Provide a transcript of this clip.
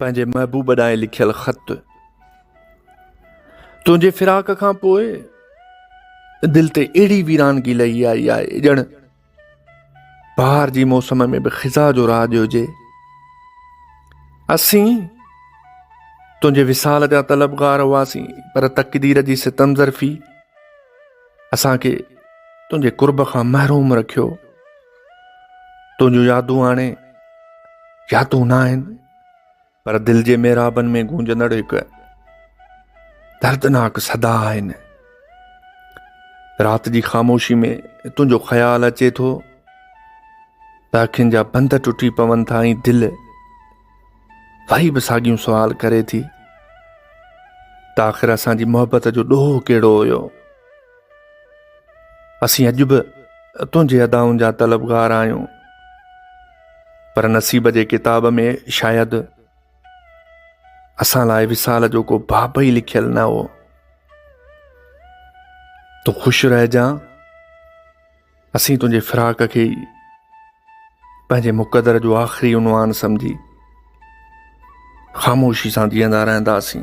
पंहिंजे महबूब ॾांहुं लिखियल ख़त। तुंहिंजे फिराक खां पोइ दिलि ते अहिड़ी वीरानगी लही आई आहे ॼण बहार जी मौसम में बि ख़िज़ा जो राॼ हुजे। असीं तुंहिंजे विसाल जा तलबगार हुआसीं, पर तक़दीर जी सितम ज़रफ़ी असांखे तुंहिंजे कुर्ब खां महरूम रखियो। तुंहिंजूं यादूं हाणे यादूं न आहिनि, पर दिलि जे मेराबनि में गूंजंदड़ हिकु दर्दनाक सदा आहिनि। राति जी ख़ामोशी में तुंहिंजो ख़्यालु अचे थो त अखियुनि जा बंद टुटी पवनि था ऐं दिलि वही बि साॻियूं सुवाल करे थी त आख़िर असांजी मोहबत जो ॾोह कहिड़ो हुयो। असीं अॼु बि तुंहिंजे अदाउनि जा तलबगार आहियूं, पर नसीब जे किताब में शायदि असां लाइ विसाल जो को बाब ई लिखियल न हो। तूं ख़ुशि रहिजां, असीं तुंहिंजे फिराक खे ई पंहिंजे मुक़दर जो आख़िरी उनवान सम्झी ख़ामोशी सां जीअंदा रहंदासीं।